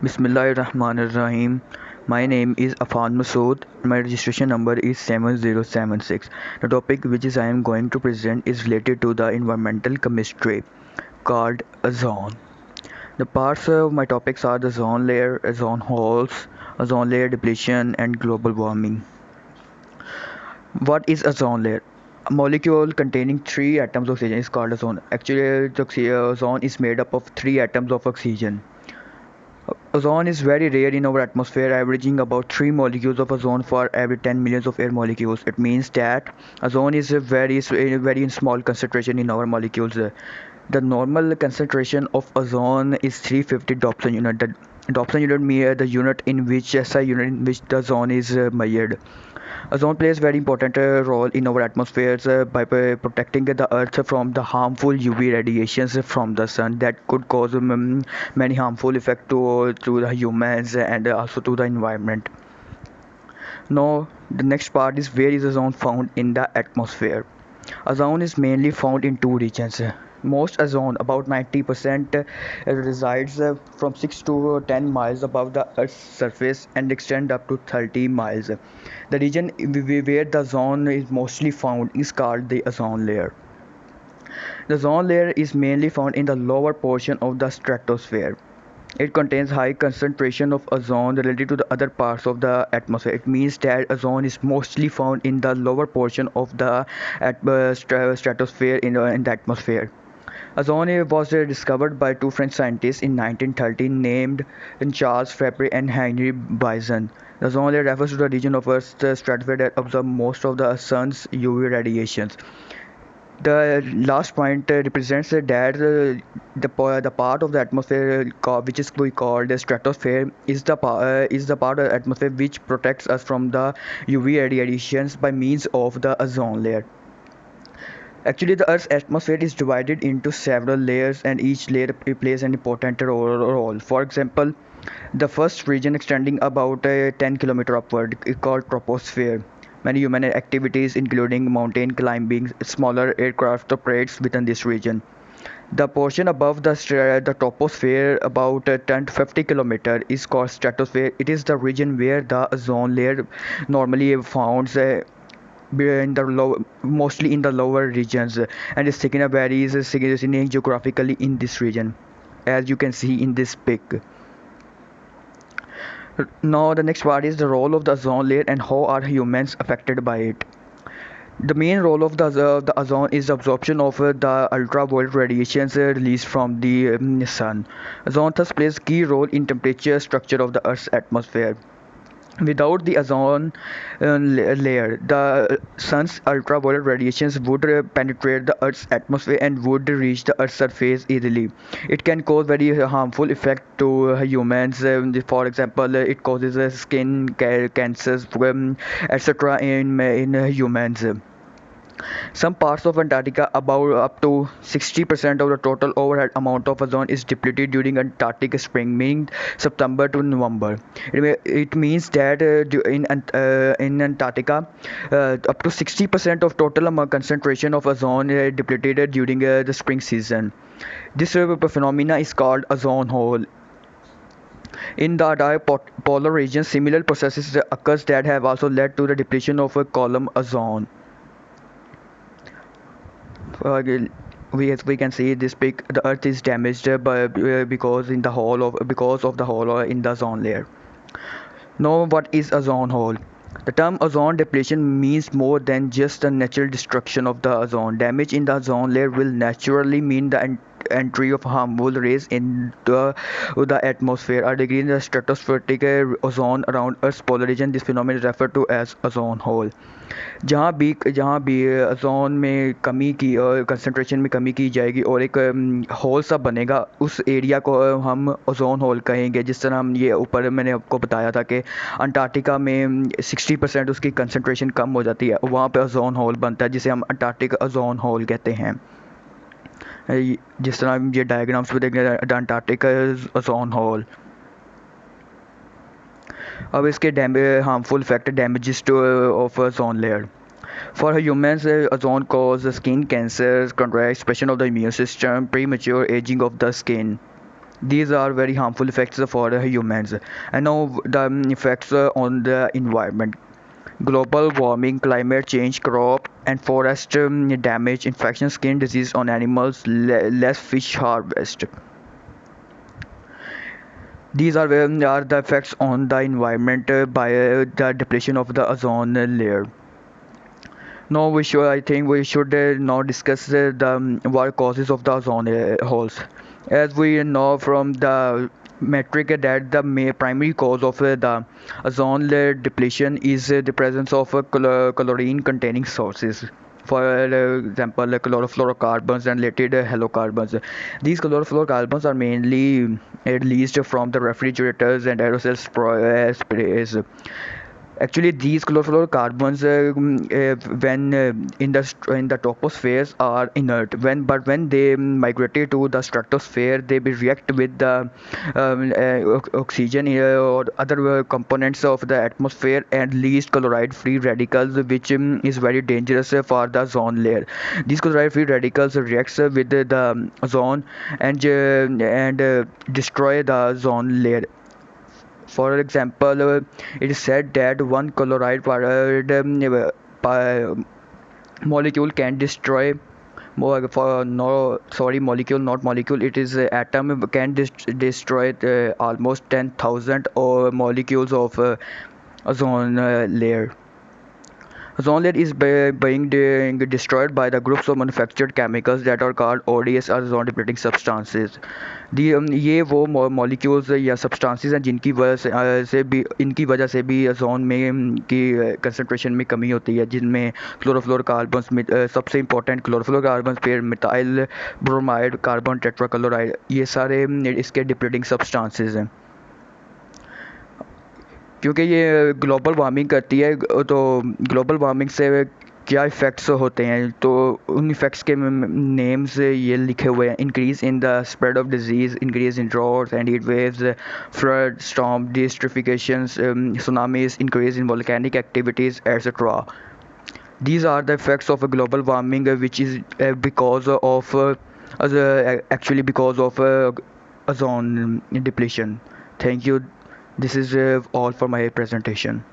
Bismillahirrahmanirrahim. My name is Afan Masood. My registration number is 7076. The topic which is I am going to present is related to the environmental chemistry called ozone. The parts of my topics are the ozone layer, ozone holes, ozone layer depletion, and global warming. What is ozone layer? A molecule containing three atoms of oxygen is called ozone. Actually, the ozone is made up of three atoms of oxygen. Ozone is very rare in our atmosphere, averaging about 3 molecules of ozone for every 10 millions of air molecules. It means that ozone is a very small concentration in our molecules. The normal concentration of ozone is 350 Dobson unit. The Dobson unit means the unit in which SI unit in which the ozone is measured. Ozone plays very important role in our atmospheres by protecting the earth from the harmful UV radiations from the sun that could cause many harmful effects to the humans and also to the environment. Now, the next part is where is ozone found in the atmosphere. Ozone is mainly found in two regions. Most ozone, about 90%, resides from 6 to 10 miles above the Earth's surface and extend up to 30 miles. The region where the ozone is mostly found is called the ozone layer. The ozone layer is mainly found in the lower portion of the stratosphere. It contains high concentration of ozone relative to the other parts of the atmosphere. It means that ozone is mostly found in the lower portion of the stratosphere in the atmosphere. Ozone was discovered by two French scientists in 1913 named Charles Fabry and Henri Bison. The ozone layer refers to the region of Earth's stratosphere that absorbs most of the sun's UV radiations. The last point represents that the part of the atmosphere which is we call the stratosphere is the part of the atmosphere which protects us from the UV radiations by means of the ozone layer. Actually, the Earth's atmosphere is divided into several layers, and each layer plays an important role. For example, the first region extending about 10 km upward is called troposphere. Many human activities, including mountain climbing, smaller aircraft operates within this region. The portion above the troposphere, about 10 to 50 km, is called stratosphere. It is the region where the ozone layer normally found in the mostly in the lower regions, and its thickness varies significantly geographically in this region, as you can see in this pic. Now the next part is the role of the ozone layer and how are humans affected by it. The main role of the ozone is the absorption of the ultraviolet radiations released from the sun. Ozone thus plays key role in temperature structure of the Earth's atmosphere. Without the ozone layer, the sun's ultraviolet radiations would penetrate the Earth's atmosphere and would reach the Earth's surface easily. It can cause very harmful effect to humans. For example, it causes skin cancers, etc. in humans. Some parts of Antarctica, about up to 60% of the total overhead amount of ozone is depleted during Antarctic spring, meaning September to November. It means that in Antarctica, up to 60% of total concentration of ozone depleted during the spring season. This phenomena is called ozone hole. In the polar region, similar processes occurs that have also led to the depletion of a column ozone. uh, we can see this big the earth is damaged because of the hole in the ozone layer. Now what is ozone hole? The term ozone depletion means more than just the natural destruction of the ozone. Damage in the ozone layer will naturally mean the entry of harmful rays into the atmosphere or degree in the stratospheric ozone around Earth's polar region. This phenomenon is referred to as ozone hole. जहाँ भी ozone में कमी की और concentration में कमी की जाएगी और एक होल सा बनेगा, उस एरिया को हम ओजोन होल कहेंगे। जिस तरह हम ये ऊपर मैंने आपको बताया था कि अंटार्कटिका में 60% उसकी कंसंट्रेशन कम हो जाती है, वहाँ पे ओजोन होल बनता है जिसे हम अंटार्कटिक ओजोन होल कहते हैं। जिस तरह हम ये डायग्राम्स में देख रहे हैं, द अंटार्कटिक ओजोन होल। अब इसके harmful effect damages two of ozone layer. For humans, ozone causes skin cancers, contraction of the immune system, premature aging of the skin. These are very harmful effects for humans. And now the effects on the environment. Global warming, climate change, crop and forest damage, infection, skin disease on animals, less fish harvest. These are the effects on the environment by the depletion of the ozone layer. Now I think we should now discuss the what causes of the ozone holes. As we know from the metric that the primary cause of the ozone layer depletion is the presence of chlorine containing sources. For example, chlorofluorocarbons and related halocarbons. These chlorofluorocarbons are mainly released from the refrigerators and aerosol sprays. Actually, these chlorofluorocarbons, when in the tropospheres, are inert. When they migrated to the stratosphere, they will react with the oxygen or other components of the atmosphere and release chloride-free radicals, which is very dangerous for the ozone layer. These chloride-free radicals reacts with the ozone and destroy the ozone layer. For example, it is said that one chloride molecule can destroy more for no sorry molecule not molecule it is atom can destroy almost 10,000 or molecules of ozone layer. Ozone layer is being destroyed by the groups of manufactured chemicals that are called ODS, ozone depleting substances. ये वो molecules या substances हैं जिनकी वजह से भी इनकी वजह से भी ओजोन में की कंसंट्रेशन में कमी होती है, जिनमें क्लोरोफ्लोरोकार्बन्स में सबसे इंपॉर्टेंट क्लोरोफ्लोरोकार्बन्स, फिर मिथाइल ब्रोमाइड, कार्बन टेट्राक्लोराइड, ये सारे इसके डिप्लीटिंग सब्सटेंसेस हैं। क्योंकि ये ग्लोबल वार्मिंग करती है, तो ग्लोबल वार्मिंग से क्या इफ़ेक्ट्स होते हैं, तो उन इफ़ेक्ट्स के नेम्स ये लिखे हुए हैं: increase in the spread of disease, increase in droughts and heat waves, flood, storm, desertifications, tsunamis, increase in volcanic activities, etcetera. These are the effects of a global warming, which is because of actually because of ozone depletion. Thank you. This is all for my presentation.